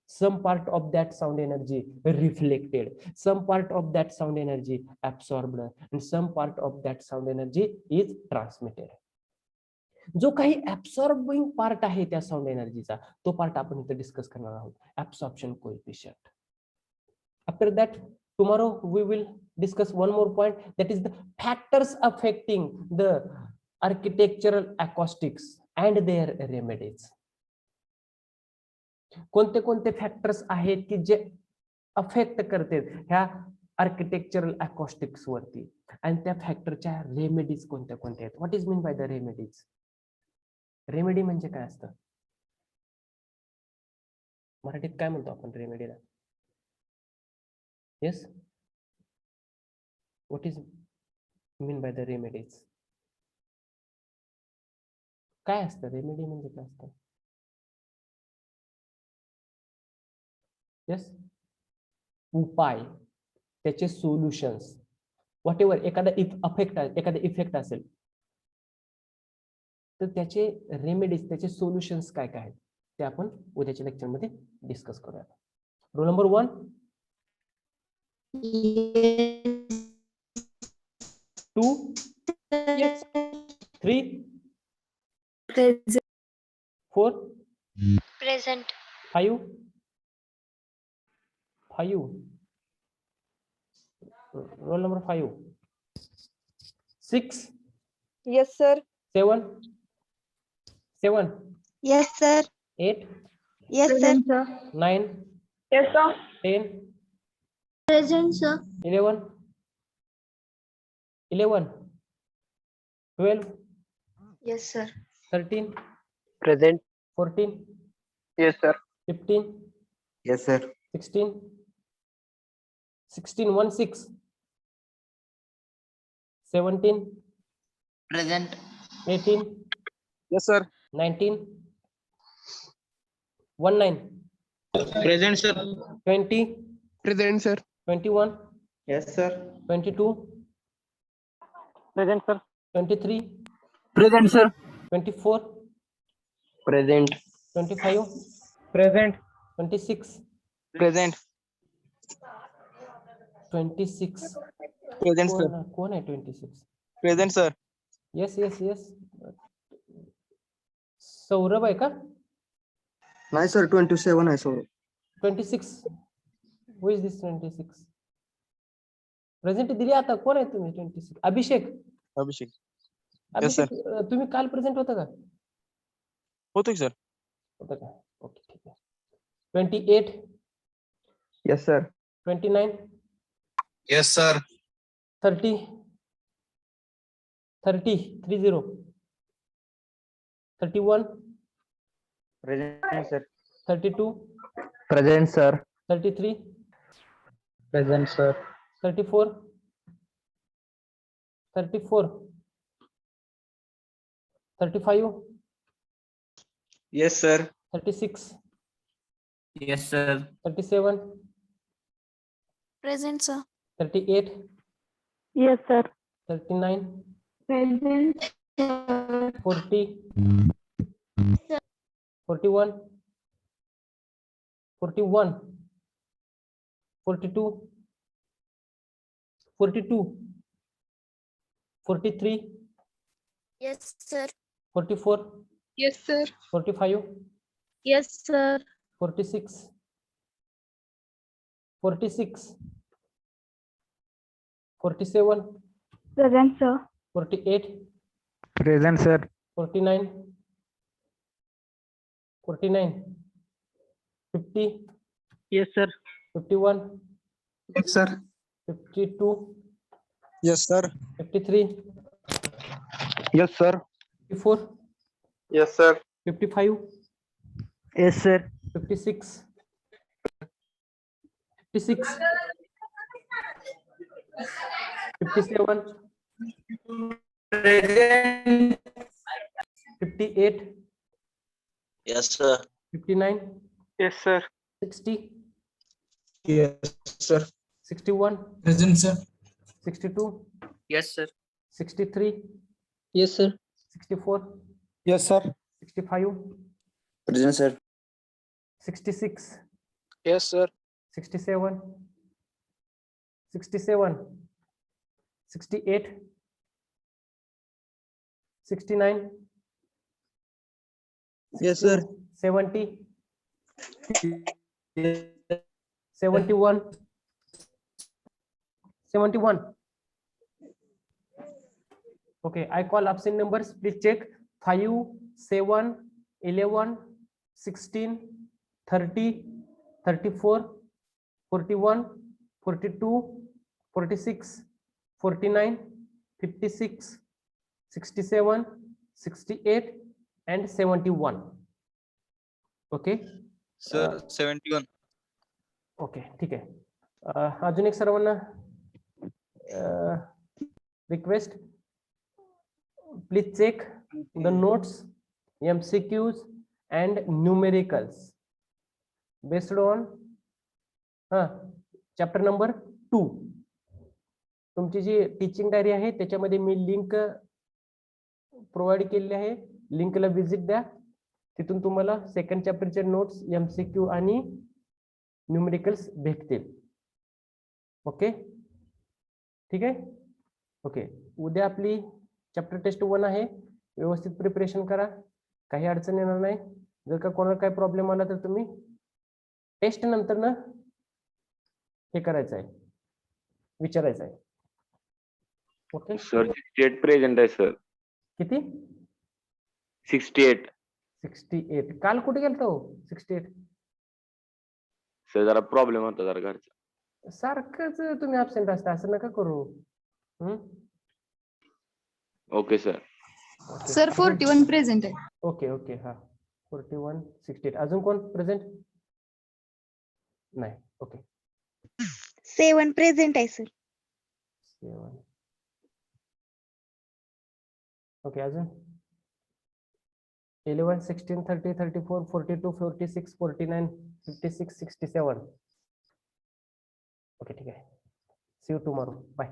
Some part of that sound energy reflected, some part of that sound energy absorbed, and some part of that sound energy is transmitted. जो काही absorbing part आहे त्या sound एनर्जीचा, तो part आपण इथे discuss करणार आहोत, absorption coefficient. After that tomorrow we will discuss one more point, that is the factors affecting the architectural acoustics and their remedies. कोणते कोणते फॅक्टर्स आहेत की जे अफेक्ट करतात ह्या आर्किटेक्चरल अकॉस्टिक्स वरती, आणि त्या फॅक्टरच्या रेमेडीज कोणत्या कोणत्या आहेत. What is mean by the remedies? Remedy म्हणजे काय असतं मराठीत, काय म्हणतो आपण रेमेडीला? Yes, what is mean by the remedies? काय असतं रेमेडी म्हणजे? काय असतं? यस, उपाय, त्याचे सोल्युशन्स, व्हॉट एव्हर. एखादा एखादा इफेक्ट असेल तर त्याचे रेमेडीज, त्याचे सोल्युशन्स काय काय आहेत ते आपण उद्याच्या लेक्चर मध्ये डिस्कस करूया. Roll number 1. 2. 3. 4. Present. 5. 5. Roll number 5. 6. Yes, sir. 7. 7. Yes, sir. 8. Yes, sir. 9. Yes, sir. 10. Present, sir. 11. 11. 12. Yes, sir. 13. Present. 14. Yes, sir. 15. Yes, sir. 16. 16. 1 6. 17. Present. 18. Yes, sir. 19. 1 9. Present, sir. 20. Present, sir. 21. Yes, sir. 22. Present, sir. 23. Present, sir. 24. Present. 25. Present. 26. Present. 26. Present, sir. कोण आहे 26? Present, sir. Yes yes yes, Saurabh आहे का? नाही sir 27 आहे sir. 26. Who is this 26? Present दिली आता. कोण आहे तुम्ही 26? अभिषेक. Abhishek. अभिषेक, तुम्ही काल प्रेझेंट होता का? होतो सर. होता का? ओके, ठीक आहे. 28. Yes, sir. 29. Yes, sir. 30. 30. 30. 31. Present, sir. 32. Present, sir. 33. Present, sir. 34. 34. 35. Yes, sir. 36. Yes, sir. 37. Present, sir. 38. Yes, sir. 39. Present. 40. 41. 41. 42. 42. 43. Yes, sir. 44. Yes, sir. 45. Yes, sir. 46. 46. 47. Present, sir. 48. Present, sir. 49. 49. 50. Yes, sir. 51. Yes, sir. 52. Yes, sir. 53. Yes, sir. 54. Yes, sir. 55. Yes, sir. 56. 56. 57. Present. 58. Yes, sir. 59. Yes, sir. 60. Yes, sir. 61. Present, sir. 62. Yes, sir. 63. Yes, sir. 64. Yes, sir. 65. Present, sir. 66, Yes, sir. 67, 67, 68, 69, Yes, sir. 70, 71, 71. Okay, I call absent numbers. Please check. 5, 7, 11, 16, 30, 34, 41, 42, 46, 49, 56, 67, 68 and 71. Okay. Sir, 71. Okay ठीक आहे. अजून एक सर्वांना request, please check the notes, MCQs and numericals based on chapter number 2. तुमची जी teaching diary आहे त्याच्यामध्ये मी link provide केलेली आहे. लिंकला व्हिजिट द्या. तिथून तुम्हाला सेकंड चॅप्टरचे नोट्स, MCQ आणि न्यूमेरिकल्स भेटतील. ओके ठीक आहे. ओके, उद्या आपली चॅप्टर टेस्ट 1 आहे. व्यवस्थित प्रिपरेशन करा, काही अडचण येणार नाही. जर का कोणाला काही प्रॉब्लेम आला तर तुम्ही टेस्ट नंतर ना हे करायचं आहे, विचारायचं आहे. ओके सर 68 प्रेझेंट आहे सर. किती? 68 68. काल कुठे गेलता हो 68? सर जरा प्रॉब्लेम होता जरा घरचा. सारखंच तुम्ही अब्सेंट असता, असं नका करू. Okay sir. सर 41 प्रेझेंट आहे. ओके ओके, हा 41, 68. अजून कोण प्रेझेंट नाही? ओके 7 प्रेझेंट आहे सर. 7. ओके, अजून 11, 16, 30, 34, 42, 46, 49, 56, 67. ओके ठीक आहे. See you tomorrow. बाय.